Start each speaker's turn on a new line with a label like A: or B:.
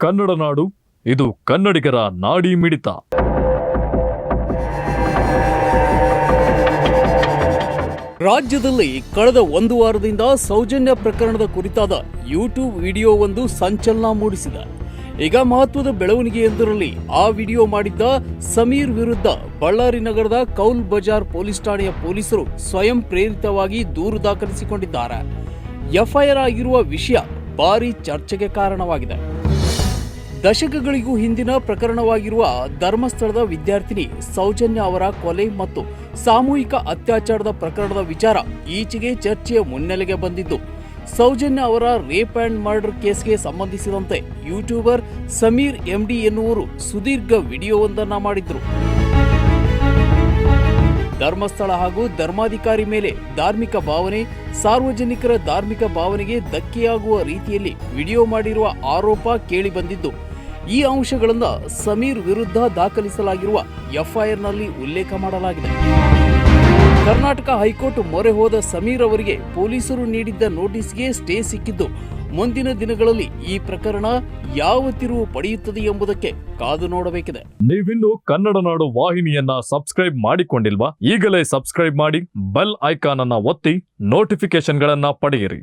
A: ಕನ್ನಡ ನಾಡು, ಇದು ಕನ್ನಡಿಗರ ನಾಡಿ ಮಿಡಿತ.
B: ರಾಜ್ಯದಲ್ಲಿ ಕಳೆದ ಒಂದು ವಾರದಿಂದ ಸೌಜನ್ಯ ಪ್ರಕರಣದ ಕುರಿತಾದ ಯೂಟ್ಯೂಬ್ ವಿಡಿಯೋವೊಂದು ಸಂಚಲನ ಮೂಡಿಸಿದೆ. ಈಗ ಮಹತ್ವದ ಬೆಳವಣಿಗೆಯೊಂದರಲ್ಲಿ ಆ ವಿಡಿಯೋ ಮಾಡಿದ್ದ ಸಮೀರ್ ವಿರುದ್ಧ ಬಳ್ಳಾರಿ ನಗರದ ಕೌಲ್ ಬಜಾರ್ ಪೊಲೀಸ್ ಠಾಣೆಯ ಪೊಲೀಸರು ಸ್ವಯಂ ಪ್ರೇರಿತವಾಗಿ ದೂರು ದಾಖಲಿಸಿಕೊಂಡಿದ್ದಾರೆ. ಎಫ್ಐಆರ್ ಆಗಿರುವ ವಿಷಯ ಭಾರೀ ಚರ್ಚೆಗೆ ಕಾರಣವಾಗಿದೆ. ದಶಕಗಳಿಗೂ ಹಿಂದಿನ ಪ್ರಕರಣವಾಗಿರುವ ಧರ್ಮಸ್ಥಳದ ವಿದ್ಯಾರ್ಥಿನಿ ಸೌಜನ್ಯ ಅವರ ಕೊಲೆ ಮತ್ತು ಸಾಮೂಹಿಕ ಅತ್ಯಾಚಾರದ ಪ್ರಕರಣದ ವಿಚಾರ ಈಚೆಗೆ ಚರ್ಚೆಯ ಮುನ್ನೆಲೆಗೆ ಬಂದಿದ್ದು, ಸೌಜನ್ಯ ಅವರ ರೇಪ್ ಅಂಡ್ ಮರ್ಡರ್ ಕೇಸ್ಗೆ ಸಂಬಂಧಿಸಿದಂತೆ ಯೂಟ್ಯೂಬರ್ ಸಮೀರ್ ಎಂಡಿ ಎನ್ನುವರು ಸುದೀರ್ಘ ವಿಡಿಯೋವೊಂದನ್ನು ಮಾಡಿದ್ರು. ಧರ್ಮಸ್ಥಳ ಹಾಗೂ ಧರ್ಮಾಧಿಕಾರಿ ಮೇಲೆ ಧಾರ್ಮಿಕ ಭಾವನೆ, ಸಾರ್ವಜನಿಕರ ಧಾರ್ಮಿಕ ಭಾವನೆಗೆ ಧಕ್ಕೆಯಾಗುವ ರೀತಿಯಲ್ಲಿ ವಿಡಿಯೋ ಮಾಡಿರುವ ಆರೋಪ ಕೇಳಿಬಂದಿದ್ದು, ಈ ಅಂಶಗಳನ್ನು ಸಮೀರ್ ವಿರುದ್ಧ ದಾಖಲಿಸಲಾಗಿರುವ ಎಫ್ಐಆರ್ನಲ್ಲಿ ಉಲ್ಲೇಖ ಮಾಡಲಾಗಿದೆ. ಕರ್ನಾಟಕ ಹೈಕೋರ್ಟ್ ಮೊರೆ ಹೋದ ಸಮೀರ್ ಅವರಿಗೆ ಪೊಲೀಸರು ನೀಡಿದ್ದ ನೋಟಿಸ್ಗೆ ಸ್ಟೇ ಸಿಕ್ಕಿದ್ದು, ಮುಂದಿನ ದಿನಗಳಲ್ಲಿ ಈ ಪ್ರಕರಣ ಯಾವ ತಿರುವು ಪಡೆಯುತ್ತದೆ ಎಂಬುದಕ್ಕೆ ಕಾದು ನೋಡಬೇಕಿದೆ.
A: ನೀವಿನ್ನು ಕನ್ನಡ ನಾಡು ವಾಹಿನಿಯನ್ನ ಸಬ್ಸ್ಕ್ರೈಬ್ ಮಾಡಿಕೊಂಡಿಲ್ವಾ? ಈಗಲೇ ಸಬ್ಸ್ಕ್ರೈಬ್ ಮಾಡಿ, ಬೆಲ್ ಐಕಾನ್ ಅನ್ನ ಒತ್ತಿ ನೋಟಿಫಿಕೇಶನ್ಗಳನ್ನ ಪಡೆಯಿರಿ.